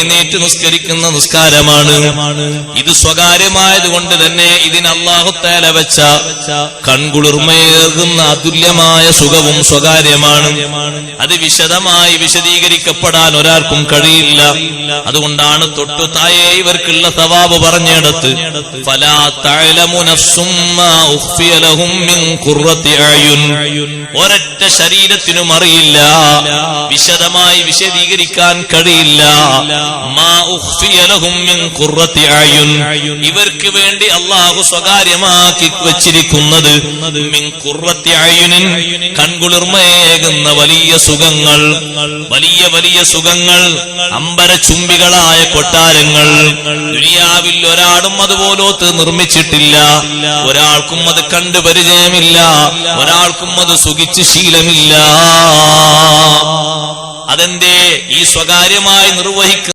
എഴുന്നേറ്റ് നിസ്കരിക്കുന്ന നിസ്കാരമാണ്. ഇത് സ്വകാര്യമായതുകൊണ്ട് തന്നെ ഇതിന് അല്ലാഹു തആല വെച്ച കൺകുളിർമയേകുന്ന അതുല്യമായ സുഖവും സ്വകാര്യമാണ്. അത് വിശദമായി വിശദീകരിക്കപ്പെടാൻ ഒരാൾക്കും കഴിയില്ല. അതുകൊണ്ടാണ് തൊട്ടു താഴെ ഇവർക്കുള്ള സവാബ് പറഞ്ഞിടത്ത് ഫലാ തഅലമു നഫ്സും മാ ഉഖ്ഫിയ ലഹും മിൻ ഖുർറത്തി അയുൻ, ഒരൊറ്റ ശരീരത്തിനും അറിയില്ല, വിശദമായി വിശദീകരിക്കാൻ കഴിയില്ല. മാ ഉഖ്ഫിയ ലഹും മിൻ ഖുർറത്തി അയുൻ, ഇവർക്ക് വേണ്ടി അല്ലാഹു സ്വകാര്യമാക്കി വെച്ചിരിക്കുന്നത് മിൻ ഖുർറത്തി അയുനിൻ, കൺകുളിർമയേകുന്ന വലിയ സുഖങ്ങൾ, വലിയ വലിയ സുഖങ്ങൾ, അമ്പരചുംബികളായ കൊട്ടാരങ്ങൾ. ദുനിയാവിൽ ഒരാളും അതുപോലത്തെ നിർമ്മിച്ചിട്ടില്ല, ഒരാൾക്കും അത് കണ്ടു പരിചയമില്ല, ഒരാൾക്കും അത് സുഖിച്ച് ശീലമില്ല. അതെന്തേ? ഈ സ്വകാര്യമായി നിർവഹിക്കുന്ന